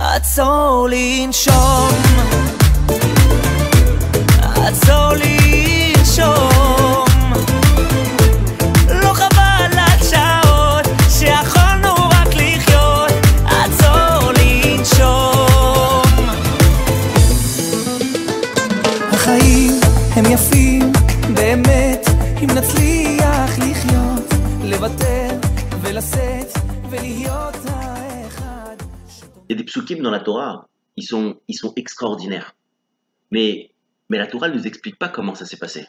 עצור לנשום, עצור לנשום, לא חבל על שעות שיכולנו רק לחיות, עצור לנשום. החיים הם יפים באמת אם נצליח לחיות, לוותר ולשאת ולהיות האחד. Il y a des psukim dans la Torah, ils sont extraordinaires. Mais la Torah ne nous explique pas comment ça s'est passé.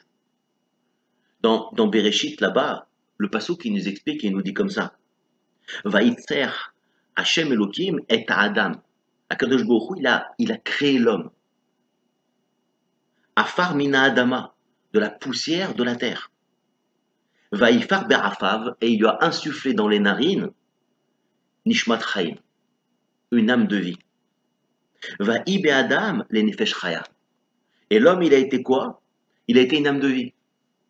Dans Bereshit, là-bas, le pasuk qui nous explique, il nous dit comme ça. Vaïtser Hashem Elohim et Adam. Akadosh Baruch Hu, il a créé l'homme. Afar mina Adama, de la poussière de la terre. Vaïfar Berafav, et il lui a insufflé dans les narines Nishmat Chaim, une âme de vie. Vaï be Adam, les Nefesh Chaya. Et l'homme, il a été quoi? Il a été une âme de vie,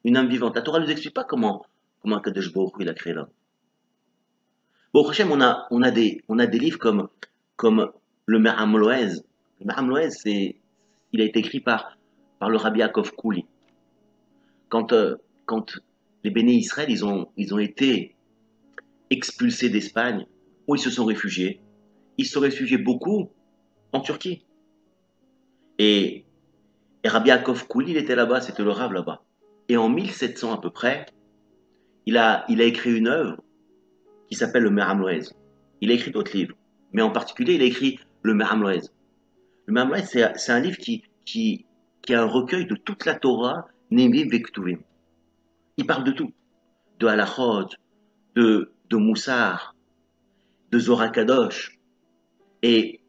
une âme vivante. La Torah ne nous explique pas comment Akadosh Baruch Hu, il a créé l'homme. Bon, Hachem, on a des livres comme le Me'am Loez. Le Me'am Loez, il a été écrit par le Rabbi Yaakov Kouli. Quand les Béné Israël, ils ont été expulsés d'Espagne, où ils se sont réfugiés. Ils se sont réfugiés beaucoup en Turquie. Et Rabbi Yaakov Kouli, il était là-bas, c'était le Rav là-bas. Et en 1700 à peu près, il a écrit une œuvre qui s'appelle le Me'am Loez. Il a écrit d'autres livres, mais en particulier, il a écrit le Me'am Loez. Le Me'am Loez, c'est un livre qui est un recueil de toute la Torah, Nevim Vektuvim. Il parle de tout, de Halachot, de Moussar, de Zohar Kadosh. Et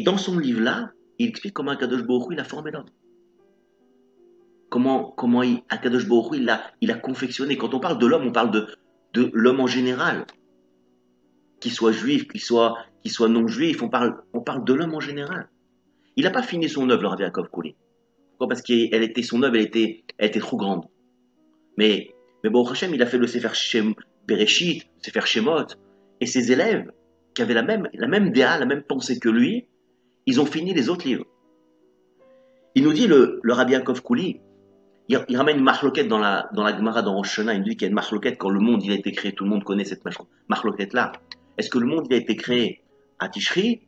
dans son livre-là, il explique comment Akadosh Baruch Hu, il a formé l'homme. Comment Akadosh Baruch Hu, il a confectionné. Quand on parle de l'homme, on parle de l'homme en général. Qu'il soit juif, qu'il soit non juif, on parle de l'homme en général. Il n'a pas fini son œuvre, le Rabbi Yaakov Kouli. Pourquoi? Parce que son œuvre, elle était trop grande. Mais bon, Hashem, il a fait le Sefer Bereshit, le Sefer Shemot, et ses élèves, qui avaient la même déa, la même pensée que lui, ils ont fini les autres livres. Il nous dit, le Rabbi Yaakov Kouli, il ramène une marloquette dans la Gemara, dans Rosh Hashanah, il nous dit qu'il y a une marloquette quand le monde il a été créé, tout le monde connaît cette marloquette-là. Est-ce que le monde il a été créé à Tishri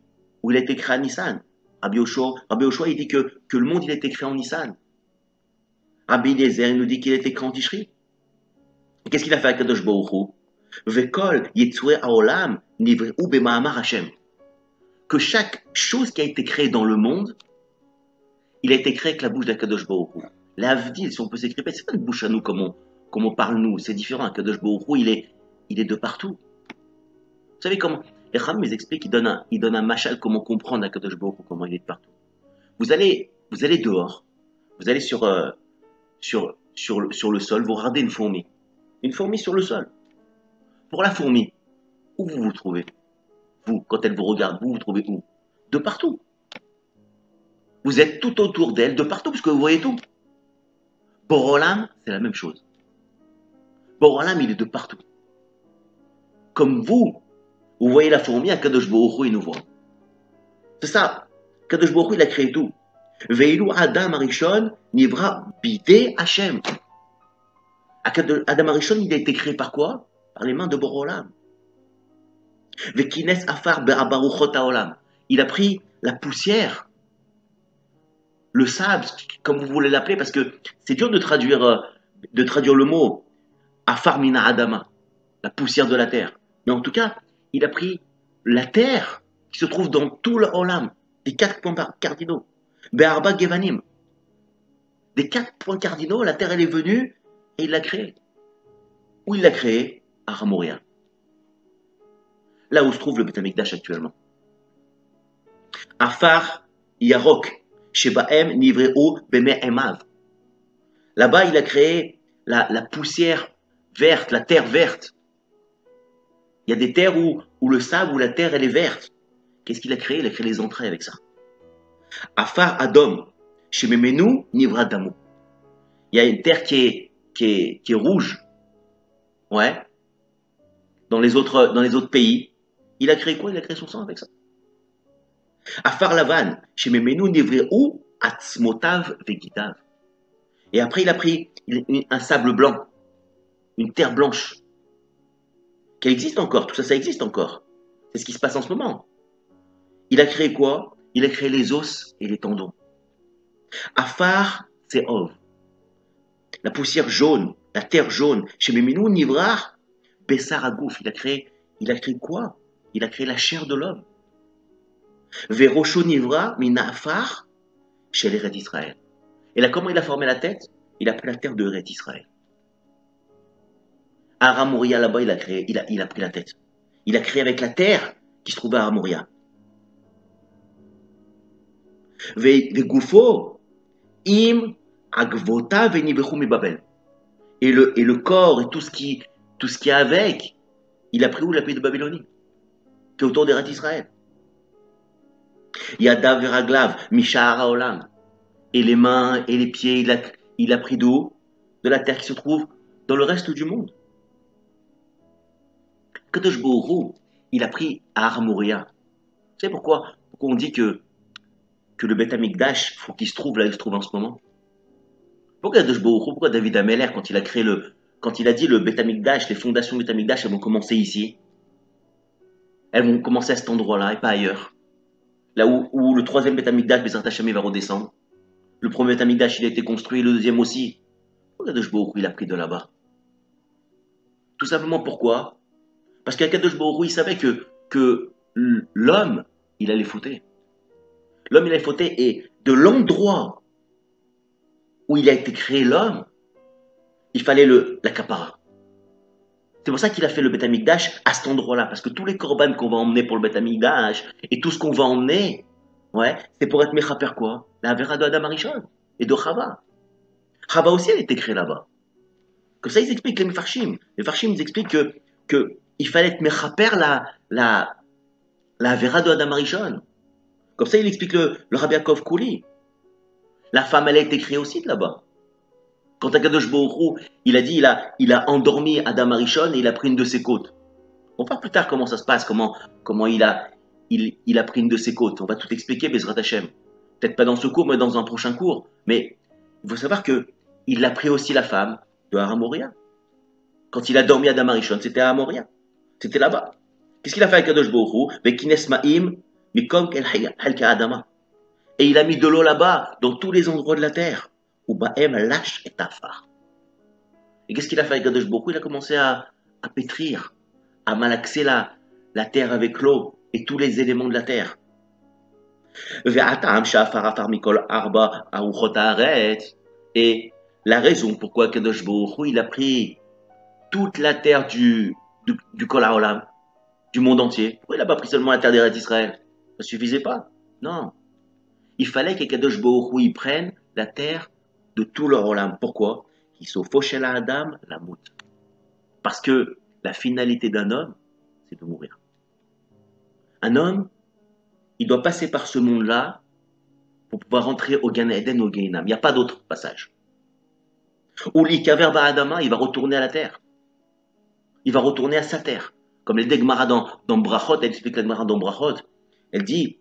ou il a été créé à Nissan? Rabbi Yoshua, il dit que le monde il a été créé en Nissan. Rabbi Eliezer, il nous dit qu'il a été créé en Tishri. Qu'est-ce qu'il a fait avec Kadosh Baruch Hu? Vekol Yetzurei Haolam Nivreu Bema'amar Hashem. Que chaque chose qui a été créée dans le monde, il a été créé avec la bouche d'Akadosh Baruch Hu. L'Avdil, si on peut s'écrire, c'est pas une bouche à nous comme on parle nous, c'est différent. Akadosh Baruch Hu, il est de partout. Vous savez comment les Chachamim ils expliquent, ils donnent un machal comment comprendre Akadosh Baruch Hu, comment il est de partout. Vous allez dehors, vous allez sur le sol, vous regardez une fourmi sur le sol. Pour la fourmi, où vous vous trouvez? Vous, quand elle vous regarde, vous vous trouvez où? De partout. Vous êtes tout autour d'elle, de partout, parce que vous voyez tout. Borolam, c'est la même chose. Borolam, il est de partout. Comme vous voyez la fourmi, Akadosh Baruch Hu, il nous voit. C'est ça. Akadosh Baruch Hu, il a créé tout. Ve'ilu Adam Arishon nivra bidei Hashem. Adam Arishon, il a été créé par quoi? Par les mains de Borolam. Ve'kines afar be'abaruchot haolam. Il a pris la poussière, le sable, comme vous voulez l'appeler, parce que c'est dur de traduire le mot afar mina adama, la poussière de la terre. Mais en tout cas, il a pris la terre qui se trouve dans tout le Olam, des 4 points cardinaux. Be'arba gevanim. Des 4 points cardinaux, la terre elle est venue et il l'a créée. Où il l'a créée? À Ramoria. Là où se trouve le Beth Amikdash actuellement. Afar Yarok, Shebaem Nivreu Beme Emav. Là-bas, il a créé la poussière verte, la terre verte. Il y a des terres où le sable, où la terre, elle est verte. Qu'est-ce qu'il a créé? Il a créé les entrailles avec ça. Afar Adom, Shememenu Nivra Damo. Il y a une terre qui est rouge. Ouais. Dans les autres pays. Il a créé quoi? Il a créé son sang avec ça. Afar Lavan, chez Memenu Nevreu, Atzmotav Vegidav. Et après, il a pris un sable blanc, une terre blanche, qui existe encore, tout ça, ça existe encore. C'est ce qui se passe en ce moment. Il a créé quoi? Il a créé les os et les tendons. Afar, c'est Ov. La poussière jaune, la terre jaune. Chez Meminu Nivrar, Bessar Agouf, il a créé quoi? Il a créé la chair de l'homme. Verosho Nivra, Mina Afar, chez l'Eret d'Israël. Et là, comment il a formé la tête? Il a pris la terre de Eret d'Israël. Aramoria, là-bas, il a pris la tête. Il a créé avec la terre qui se trouvait à Aramoria. Vegoufo, im agvota venibechu mi Babel. Et le corps et tout ce qui est avec, il a pris où? La pays de Babylonie, qui est autour des Eret d'Israël. Yadav veraglav, mishahara olam. Et les mains et les pieds, il a pris d'où? De la terre qui se trouve dans le reste du monde. Kadosh Baruch Hu, il a pris à Aramoria. Vous savez pourquoi on dit que le Beth Amikdash, il faut qu'il se trouve là où il se trouve en ce moment? Pourquoi Kadosh Baruch Hu, pourquoi David Ameller, quand il a dit le Beth Amikdash, les fondations du Beth Amikdash, elles vont commencer ici. Elles vont commencer à cet endroit-là et pas ailleurs. Là où le troisième Beth Amikdash, Bezrat Hashem, va redescendre. Le premier Beth Amikdash, il a été construit, le deuxième aussi. Pourquoi Kadosh Baruch Hu, il a pris de là-bas? Tout simplement pourquoi? Parce qu'Akadosh Baruch Hu, il savait que l'homme, il allait fauter. L'homme, il allait fauter, et de l'endroit où il a été créé l'homme, il fallait la capara. C'est pour ça qu'il a fait le Beth Amikdash à cet endroit-là, parce que tous les korban qu'on va emmener pour le Beth Amikdash, et tout ce qu'on va emmener, ouais, c'est pour être mechaper quoi? La Avera de Adam Arishon et de Chava. Chava aussi, elle a été créée là-bas. Comme ça, ils expliquent les Mefarshim. Les Mefarshim, ils expliquent que il fallait être mechaper la Avera de Adam Arishon. Comme ça, il explique le Rabbi Yaakov Kouli. La femme, elle a été créée aussi de là-bas. Quand Akadosh Baruch Hu, il a dit, il a endormi Adam Arishon et il a pris une de ses côtes. On va voir plus tard comment ça se passe, comment il a pris une de ses côtes. On va tout expliquer, Bezrat Hashem. Peut-être pas dans ce cours, mais dans un prochain cours. Mais il faut savoir qu'il a pris aussi la femme de Aramoria. Quand il a dormi Adam Arishon, c'était à Amoria. C'était là-bas. Qu'est-ce qu'il a fait avec Akadosh Baruch Hu? Vekines ma'im mikom kel halka adama. Et il a mis de l'eau là-bas, dans tous les endroits de la terre. Ubaem lâche et afar. Et qu'est-ce qu'il a fait avec Kadosh Baruch Hu? Il a commencé à pétrir, à malaxer la terre avec l'eau et tous les éléments de la terre. Et la raison pourquoi Kadosh Baruch Hu, il a pris toute la terre du Kol HaOlam, du monde entier. Pourquoi il n'a pas pris seulement la terre d'Eretz Israël? Ça ne suffisait pas? Non. Il fallait que Kadosh Baruch Hu, il prenne la terre de tout leur Olam. Pourquoi? Ils sont fauchés à Adam, la mout. Parce que la finalité d'un homme, c'est de mourir. Un homme, il doit passer par ce monde-là pour pouvoir rentrer au Gan Eden, au Gehinam. Il n'y a pas d'autre passage. Ou l'Ikaver Ba'adama, il va retourner à la terre. Il va retourner à sa terre. Comme elle dit Gemara dans Brachot, elle explique la Gemara dans Brachot. Elle dit,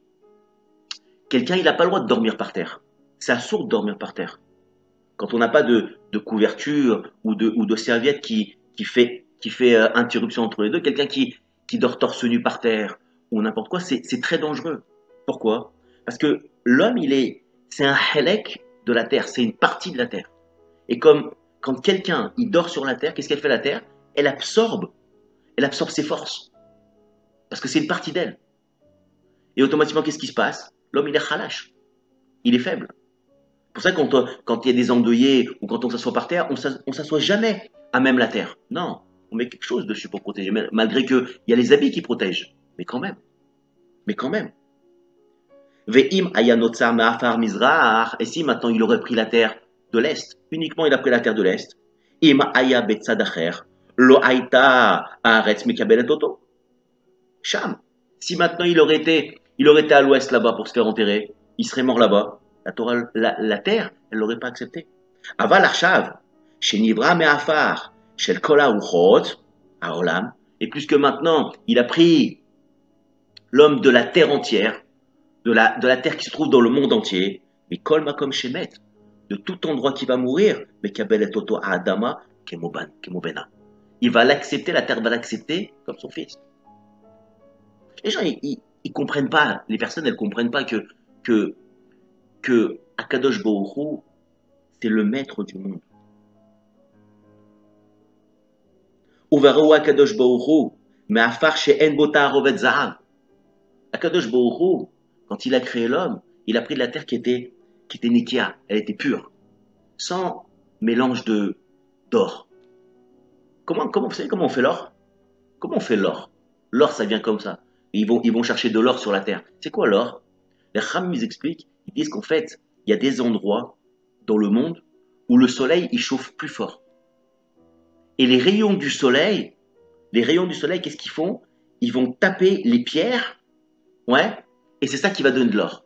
quelqu'un, il n'a pas le droit de dormir par terre. C'est absurde de dormir par terre. Quand on n'a pas de couverture ou de serviette qui fait interruption entre les deux, quelqu'un qui dort torse nu par terre ou n'importe quoi, c'est très dangereux. Pourquoi? Parce que l'homme, c'est un helek de la terre, c'est une partie de la terre. Et comme quand quelqu'un, il dort sur la terre, qu'est-ce qu'elle fait la terre? Elle absorbe ses forces. Parce que c'est une partie d'elle. Et automatiquement, qu'est-ce qui se passe? L'homme, il est khalash. Il est faible. C'est pour ça que quand il y a des endeuillés ou quand on s'assoit par terre, on s'assoit jamais à même la terre. Non, on met quelque chose dessus pour protéger. Malgré qu'il y a les habits qui protègent. Mais quand même. Ve'im ayanotzar me'afar mizrach. Et si maintenant il aurait pris la terre de l'Est, uniquement il a pris la terre de l'Est. Im aya betzad acher. Lo aita haaretz mekabelet oto. Sham. Si maintenant il aurait été à l'ouest là-bas pour se faire enterrer, il serait mort là-bas. La terre, elle l'aurait pas accepté. Aval arshav, shenivra me'afar, shel kol ha'uchot, ha'olam. Et puisque maintenant, il a pris l'homme de la terre entière, de la terre qui se trouve dans le monde entier, mais kol makom shemet, de tout endroit qui va mourir, mais kabel et toto adama kemobena. Il va l'accepter, la terre va l'accepter comme son fils. Les gens, ils comprennent pas, les personnes, elles comprennent pas que, que Akadosh Baruch Hu, c'est le maître du monde. Uvaru Akadosh Baruch Hu, mais afar she'en bota rovet zahav. Akadosh Baruch Hu, quand il a créé l'homme, il a pris de la terre qui était nikia, elle était pure, sans mélange d'or. Vous savez comment on fait l'or? Comment on fait l'or? L'or, ça vient comme ça. Et ils vont chercher de l'or sur la terre. C'est quoi l'or? Les Chachamim, ils expliquent, ils disent qu'en fait, il y a des endroits dans le monde où le soleil, il chauffe plus fort. Et les rayons du soleil, qu'est-ce qu'ils font? Ils vont taper les pierres, ouais, et c'est ça qui va donner de l'or.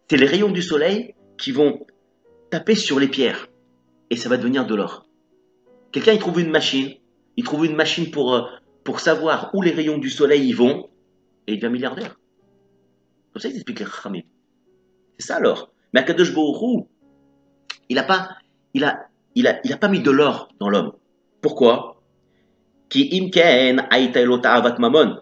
C'est les rayons du soleil qui vont taper sur les pierres, et ça va devenir de l'or. Quelqu'un, il trouve une machine pour savoir où les rayons du soleil y vont, et il devient milliardaire. Comme ça, ils expliquent les Chachamim. C'est ça l'or. Mais Akadosh Baruch Hu, il a pas mis de l'or dans l'homme. Pourquoi? Ki imken aïta elota avat mamon.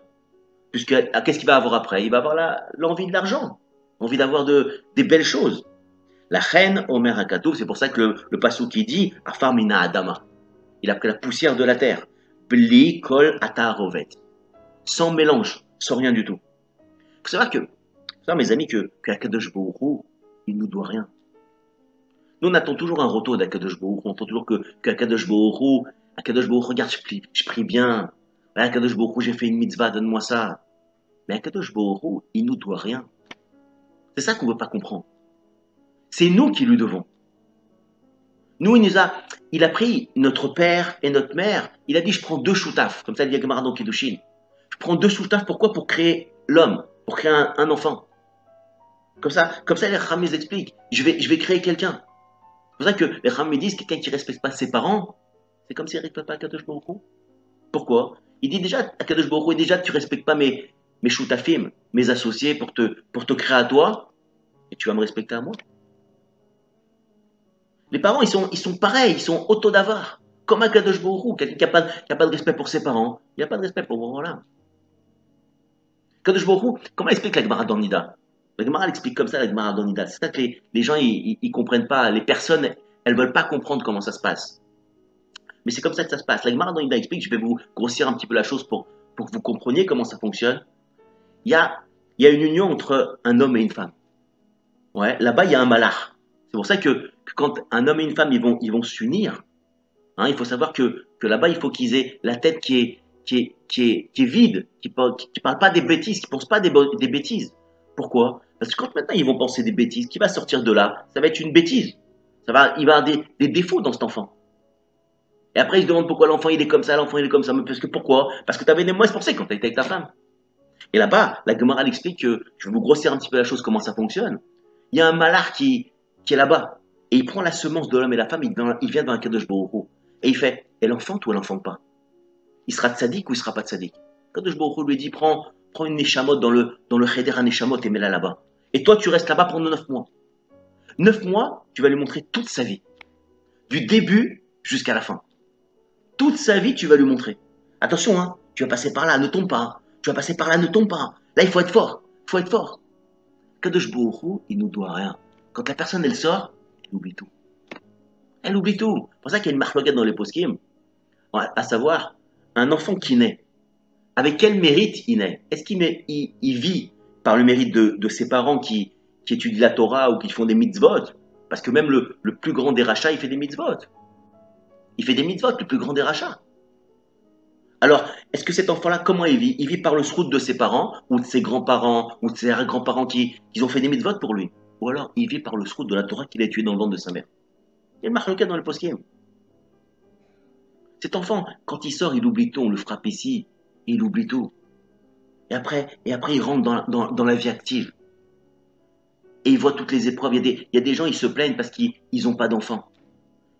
Puisque, qu'est-ce qu'il va avoir après? Il va avoir l'envie de l'argent, l'envie d'avoir des belles choses. La reine Omer Hakatouf, c'est pour ça que le passou qui dit Afar mina adama. Il a pris la poussière de la terre. Bli kol atarovet. Sans mélange, sans rien du tout. Il faut savoir mes amis, que Akadosh Baruch Hu, il nous doit rien. Nous, on attend toujours un retour d'Akadosh Baruch Hu. On attend toujours que Akadosh Baruch Hu, regarde, je prie bien. Akadosh Baruch Hu, j'ai fait une mitzvah, donne-moi ça. Mais Akadosh Baruch Hu, il nous doit rien. C'est ça qu'on ne veut pas comprendre. C'est nous qui lui devons. Nous, il a pris notre père et notre mère, il a dit, je prends 2 choutaf, comme ça il dit Gemara dans Kiddushin. Je prends 2 choutaf, pourquoi? Pour créer l'homme, pour créer un enfant. Comme ça les Chachamim expliquent, je vais créer quelqu'un. C'est pour ça que les Chachamim disent, quelqu'un qui ne respecte pas ses parents, c'est comme s'il ne respecte pas Akadosh Baruch Hu. Pourquoi? Il dit déjà, Akadosh Baruch Hu, déjà tu ne respectes pas mes choutafim, mes associés pour te créer à toi, et tu vas me respecter à moi. Les parents, ils sont pareils, ils sont auto-d'avare. Comme Akadosh Baruch Hu, quelqu'un qui n'a pas de respect pour ses parents, il n'a pas de respect pour vous, voilà. Akadosh Baruch Hu, comment explique la Gemara dans Nida? La Gemara explique comme ça, la Gemara dans Nida. C'est ça que les gens, ils comprennent pas, les personnes, elles veulent pas comprendre comment ça se passe. Mais c'est comme ça que ça se passe. La Gemara dans Nida explique, je vais vous grossir un petit peu la chose pour que vous compreniez comment ça fonctionne. Il y a une union entre un homme et une femme. Ouais, là-bas, il y a un malach. C'est pour ça que quand un homme et une femme ils vont s'unir, hein, il faut savoir que là-bas, il faut qu'ils aient la tête qui est vide, qui parle pas des bêtises, qui pense pas des bêtises. Pourquoi? Parce que quand maintenant ils vont penser des bêtises, qui va sortir de là? Ça va être une bêtise. Il va y avoir des défauts dans cet enfant. Et après, ils se demandent pourquoi l'enfant il est comme ça, Mais parce que pourquoi? Parce que tu avais des mauvaises pensées quand tu étais avec ta femme. Et là-bas, la Gemara explique que, je vais vous grossir un petit peu la chose, comment ça fonctionne. Il y a un malach qui est là-bas. Et il prend la semence de l'homme et la femme, il vient dans un Kadosh Baruch Hu. Et il fait, elle enfante ou elle enfante pas? Il sera tzaddik ou il sera pas tzaddik? Kadosh Baruch Hu lui dit, prends une neshamot dans le cheder à neshamot et mets-la là-bas. Et toi, tu restes là-bas pendant 9 mois. 9 mois, tu vas lui montrer toute sa vie. Du début jusqu'à la fin. Toute sa vie, tu vas lui montrer. Attention, hein, tu vas passer par là, ne tombe pas. Tu vas passer par là, ne tombe pas. Là, il faut être fort. Kadosh Baruch Hu, il nous doit rien. Quand la personne, elle sort, elle oublie tout. C'est pour ça qu'il y a une marloquette dans les poskim. À savoir, un enfant qui naît, avec quel mérite il naît? Est-ce qu'il vit par le mérite de ses parents qui étudient la Torah ou qui font des mitzvot? Parce que même le plus grand des rachats, il fait des mitzvot. Le plus grand des rachats. Alors, est-ce que cet enfant-là, comment il vit? Il vit par le srout de ses parents, ou de ses grands-parents, ou de ses grands-parents qui ont fait des mitzvot pour lui? Ou alors, il vit par le srout de la Torah qu'il a tué dans le ventre de sa mère? Il y a une marque dans le poskim. Cet enfant, quand il sort, il oublie tout, on le frappe ici, il oublie tout. Et après il rentre dans la vie active. Et il voit toutes les épreuves. Il y a des gens, ils se plaignent parce qu'ils n'ont pas d'enfants.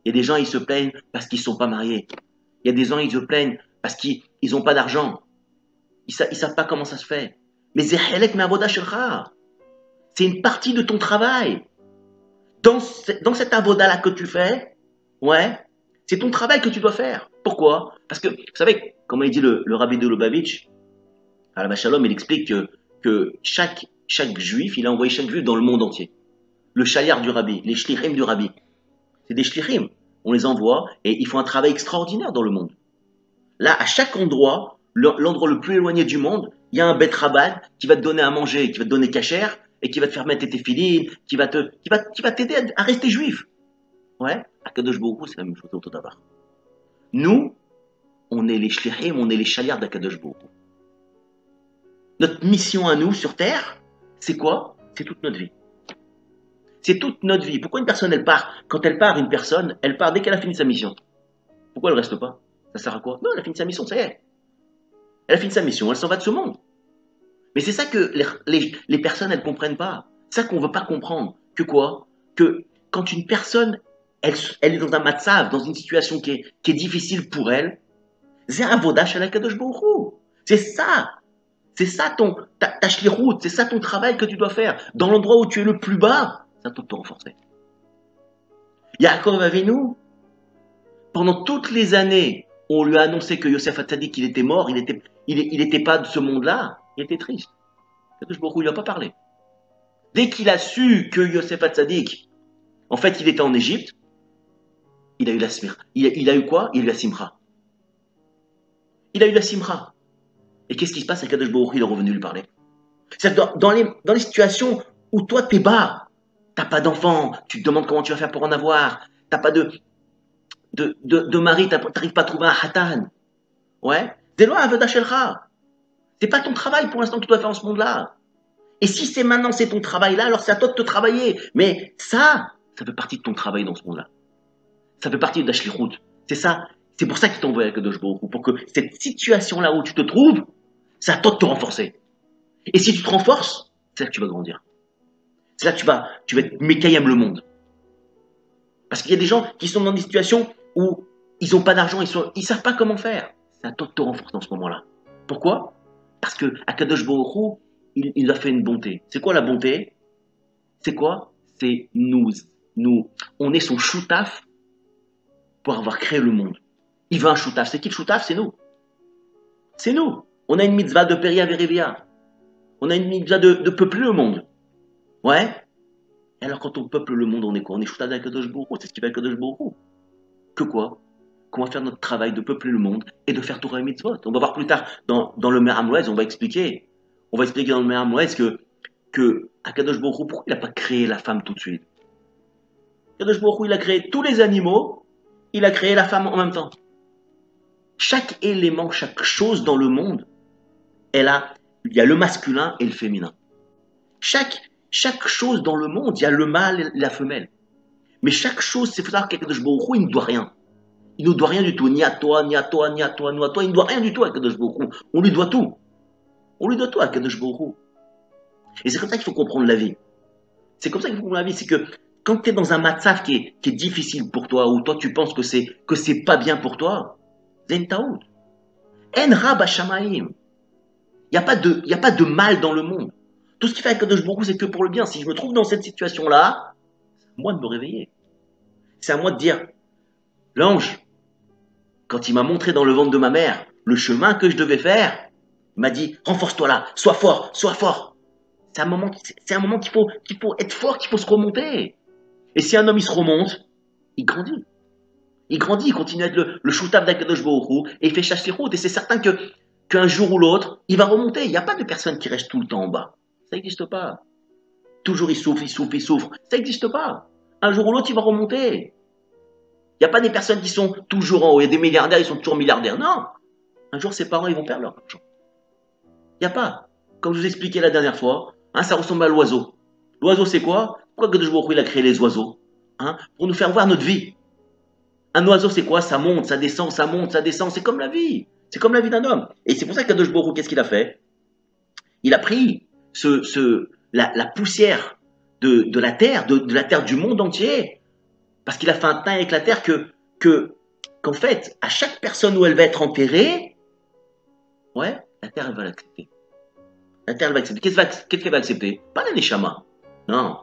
Il y a des gens, ils se plaignent parce qu'ils ne sont pas mariés. Il y a des gens, ils se plaignent parce qu'ils n'ont pas d'argent. Ils savent pas comment ça se fait. Mais c'est C'est une partie de ton travail. Dans cette avoda-là que tu fais, ouais, c'est ton travail que tu dois faire. Pourquoi? Parce que, vous savez, comme il dit le rabbi de Lubavitch, à la Shalom, il explique que chaque juif, il a envoyé chaque juif dans le monde entier. Le chaliard du rabbi, les shlichim du rabbi. C'est des shlichim. On les envoie et ils font un travail extraordinaire dans le monde. Là, à chaque endroit, l'endroit le plus éloigné du monde, il y a un bet rabbin qui va te donner à manger, qui va te donner cachère et qui va te faire mettre tes filines, qui va t'aider à rester juif. Ouais, à Kadosh Baruch Hu, c'est la même chose au d'abord. Nous, on est les shlichim, on est les chaliards d'Akadosh Baruch Hu. Notre mission à nous sur terre, c'est quoi? C'est toute notre vie. C'est toute notre vie. Pourquoi une personne, elle part? Quand elle part, une personne, elle part dès qu'elle a fini sa mission. Pourquoi elle reste pas? Ça sert à quoi? Non, elle a fini sa mission, ça y est. Elle a fini sa mission, elle s'en va de ce monde. Mais c'est ça que les personnes, elles comprennent pas. C'est ça qu'on veut pas comprendre. Que quoi? Que quand une personne, elle est dans un matzav, dans une situation qui est difficile pour elle, c'est un vodash à la Kadosh Baruch Hu. C'est ça. C'est ça ta shlichut, c'est ça ton travail que tu dois faire. Dans l'endroit où tu es le plus bas, ça doit te renforcer. Yaakov Avinu, pendant toutes les années, on lui a annoncé que Yosef Hatzadik, il était mort, il était pas de ce monde-là, il était triste. Kadosh Baruch Hu, il lui a pas parlé. Dès qu'il a su que Yosef Hatzadik, en fait, il était en Égypte, il a eu la simra. Il a eu quoi? Il a eu la simra. Il a eu la simra. Et qu'est-ce qui se passe? Kadosh Baruch Hu, il est revenu lui parler. C'est-à-dire dans les situations où toi t'es bas, t'as pas d'enfant, tu te demandes comment tu vas faire pour en avoir, t'as pas de mari, t'arrives pas à trouver un hatan. Ouais. C'est loin, un shelcha. C'est pas ton travail pour l'instant que tu dois faire en ce monde-là. Et si c'est maintenant, c'est ton travail là, alors c'est à toi de te travailler. Mais ça fait partie de ton travail dans ce monde-là. Ça fait partie de la shlichut. C'est ça. C'est pour ça qu'il t'envoie à Kadosh Baruch Hu, pour que cette situation-là où tu te trouves, c'est à toi de te renforcer. Et si tu te renforces, c'est là que tu vas grandir. C'est là que tu vas être mécaïm le monde. Parce qu'il y a des gens qui sont dans des situations où ils n'ont pas d'argent, ils savent pas comment faire. C'est à toi de te renforcer dans ce moment-là. Pourquoi? Parce que Akadosh Baruch Hu, il a fait une bonté. C'est quoi la bonté? C'est quoi? C'est nous. On est son choutaf pour avoir créé le monde. Il veut un choutaf. C'est qui le choutaf? C'est nous. C'est nous. On a une mitzvah de Peria Verivia. On a une mitzvah de peupler le monde. Ouais. Et alors quand on peuple le monde, on est quoi? On est choutaf d'Akadosh Baruch Hu. C'est ce qui fait Akadosh Baruch Hu. Que quoi? Qu'on va faire notre travail de peupler le monde et de faire Torah et Mitzvot. On va voir plus tard dans le Me'am Loez, on va expliquer dans le Me'am Loez que Akadosh Baruch Hu, pourquoi il n'a pas créé la femme tout de suite? Akadosh Baruch Hu, il a créé tous les animaux, il a créé la femme en même temps. Chaque élément, chaque chose dans le monde, il y a le masculin et le féminin. Chaque chose dans le monde, il y a le mâle et la femelle. Mais chaque chose, c'est faut savoir qu'Akadosh Baruch Hu, il ne doit rien. Il ne doit rien du tout, ni à toi, ni à toi, ni à toi, ni à toi. Il ne doit rien du tout à Kadosh Baruch Hu. On lui doit tout. On lui doit tout à Kadosh Baruch Hu. Et c'est comme ça qu'il faut comprendre la vie. C'est comme ça qu'il faut comprendre la vie. C'est que quand tu es dans un matzav qui est difficile pour toi, ou toi tu penses que c'est pas bien pour toi, c'est une taout. En ra b'shamaim. Il n'y a pas de mal dans le monde. Tout ce qui fait à Kadosh Baruch Hu, c'est que pour le bien. Si je me trouve dans cette situation-là, c'est à moi de me réveiller. C'est à moi de dire, l'ange, quand il m'a montré dans le ventre de ma mère le chemin que je devais faire, il m'a dit, renforce-toi là, sois fort, sois fort. C'est un moment qu'il faut être fort, qu'il faut se remonter. Et si un homme, il se remonte, il grandit. Il grandit, il continue à être le choutaf d'Akadosh Baruch Hu, et il fait chasser route. Et c'est certain qu'un jour ou l'autre, il va remonter. Il n'y a pas de personne qui reste tout le temps en bas. Ça n'existe pas. Toujours il souffre, il souffre, il souffre. Ça n'existe pas. Un jour ou l'autre, il va remonter. Il n'y a pas des personnes qui sont toujours en haut. Il y a des milliardaires, ils sont toujours milliardaires. Non. Un jour, ses parents, ils vont perdre leur argent. Il n'y a pas. Comme je vous expliquais la dernière fois, ça ressemble à l'oiseau. L'oiseau, c'est quoi? Pourquoi Kadosh Baruch Hu, il a créé les oiseaux? Pour nous faire voir notre vie. Un oiseau, c'est quoi? Ça monte, ça descend, ça monte, ça descend. C'est comme la vie. C'est comme la vie d'un homme. Et c'est pour ça que Kadosh Baruch Hu, qu'est-ce qu'il a fait? Il a pris la poussière de la terre, de la terre du monde entier. Parce qu'il a fait un teint avec la terre qu'en fait, à chaque personne où elle va être enterrée, ouais, la terre, elle va l'accepter. La terre, elle va accepter. Qu'est-ce qu'elle va accepter? Pas la neshama. Non.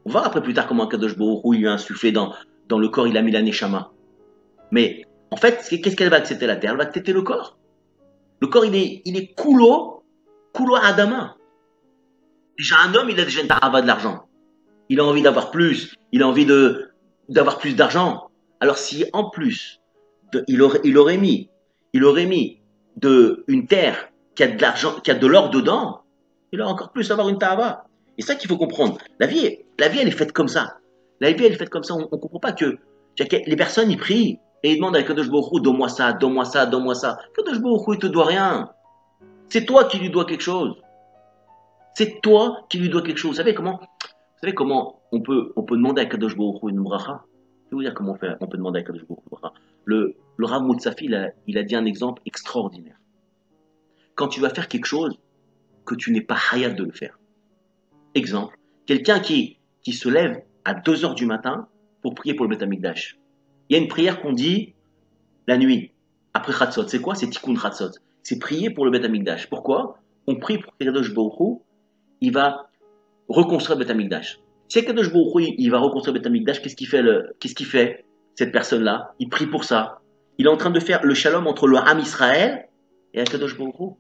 On va voir après plus tard comment Kadosh Baruch Hu, il lui a insufflé dans le corps, il a mis la Neshama. Mais en fait, qu'est-ce qu'elle va accepter la terre? Elle va accepter le corps. Le corps, il est Kulo Adama. Déjà, un homme, il a déjà une tarava de l'argent. Il a envie d'avoir plus. Il a envie d'avoir plus d'argent. Alors, si en plus, il aurait mis une terre qui a de l'argent, qui a de l'or dedans, il va encore plus avoir une tarava. Et c'est ça qu'il faut comprendre. La vie, elle est faite comme ça. La vie, elle est faite comme ça. On ne comprend pas que les personnes, ils prient et ils demandent à Kadosh Baruch Hu, donne-moi ça, donne-moi ça, donne-moi ça. Kadosh Baruch Hu, il te doit rien. C'est toi qui lui dois quelque chose. C'est toi qui lui dois quelque chose. Vous savez comment on peut demander à Kadosh Baruch Hu une bracha? Je vais vous dire comment on peut demander à Kadosh Baruch Hu une bracha. Le Rav Moutsafi, il a dit un exemple extraordinaire. Quand tu vas faire quelque chose que tu n'es pas hayab de le faire. Exemple, quelqu'un qui se lève à 2 heures du matin pour prier pour le Beth Amikdash. Il y a une prière qu'on dit la nuit, après Chatzot. C'est quoi? C'est Tikkun Chatzot. C'est prier pour le Beth Amikdash. Pourquoi? On prie pour que Kadosh Baruch Hu, il va reconstruire le Beth Amikdash. Si Kadosh Baruch Hu, il va reconstruire le Beth Amikdash, qu'est-ce qu'il fait cette personne-là? Il prie pour ça. Il est en train de faire le shalom entre le Ham Israël et Kadosh Baruch Hu.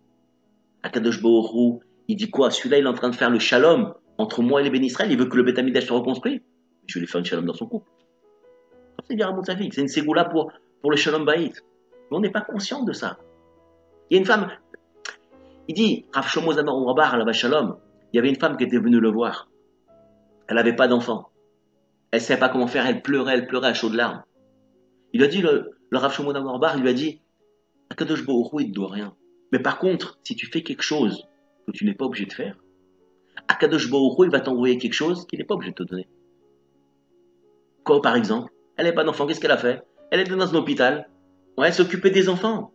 Kadosh Baruch Hu, il dit quoi? Celui-là, il est en train de faire le shalom entre moi et les bénis Israël. Il veut que le Beth Amikdash soit reconstruit. Je vais lui faire une shalom dans son couple. C'est bien Ramon Safik. C'est une ségoula pour le shalom baït. Mais on n'est pas conscient de ça. Il y a une femme, il dit, Rav Shlomo Zalman Auerbach, là-bas shalom, il y avait une femme qui était venue le voir. Elle n'avait pas d'enfant. Elle ne savait pas comment faire. Elle pleurait à chaudes larmes. Il a dit, le Rav Shlomo Zalman Auerbach, il lui a dit, Kadosh Baruch Hu, il ne te doit rien. Mais par contre, si tu fais quelque chose que tu n'es pas obligé de faire, Akadosh Baruch Hu, il va t'envoyer quelque chose qu'il n'est pas obligé de te donner. Quoi, par exemple? Elle n'avait pas d'enfant, qu'est-ce qu'elle a fait? Elle était dans un hôpital. Ouais, elle s'occupait des enfants.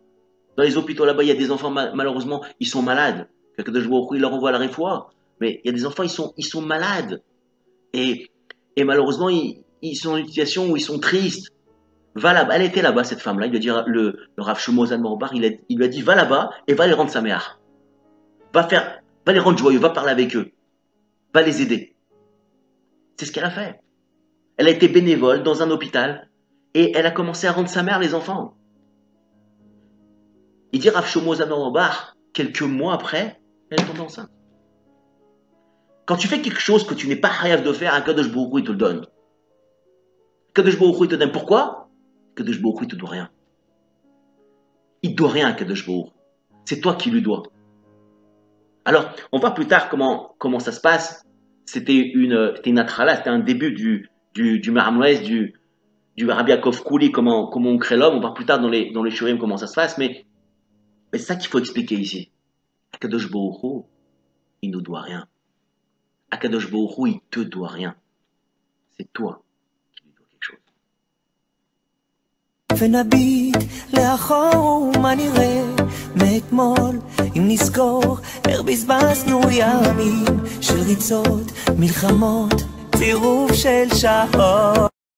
Dans les hôpitaux là-bas, il y a des enfants, malheureusement, ils sont malades. Akadosh Baruch Hu, il leur envoie la réfoua. Mais il y a des enfants, ils sont malades. Et malheureusement, ils sont dans une situation où ils sont tristes. Va là-bas. Elle était là-bas, cette femme-là. Il lui a dit, le Rav Shlomo Zalman Auerbach, il lui a dit, va là-bas et va les rendre sa mère. Va les rendre joyeux, va parler avec eux. Va les aider. C'est ce qu'elle a fait. Elle a été bénévole dans un hôpital et elle a commencé à rendre sa mère les enfants. Il dit Rav Shlomo Zalman Auerbach, quelques mois après, elle est tombée enceinte. Quand tu fais quelque chose que tu n'es pas capable de faire, un Kadosh Baruch Hu, il te le donne. Kadosh Baruch Hu, il te donne. Pourquoi? Kadosh Baruch Hu, il te doit rien. Il ne doit rien à Kadosh Baruch Hu. C'est toi qui lui dois. Alors, on va plus tard comment ça se passe. C'était une atrala, c'était un début du Mahamouès, du Rabbi Yaakov Kouli, comment on crée l'homme. On va plus tard dans les shurim comment ça se passe, mais c'est ça qu'il faut expliquer ici. Akadosh Baruch Hu, il ne nous doit rien. Akadosh Baruch Hu, il te doit rien. C'est toi qui lui dois quelque chose. ונביט לאחור מה נראה מאתמול אם נזכור איך בזבזנו ימים של ריצות, מלחמות, צירוף של שעות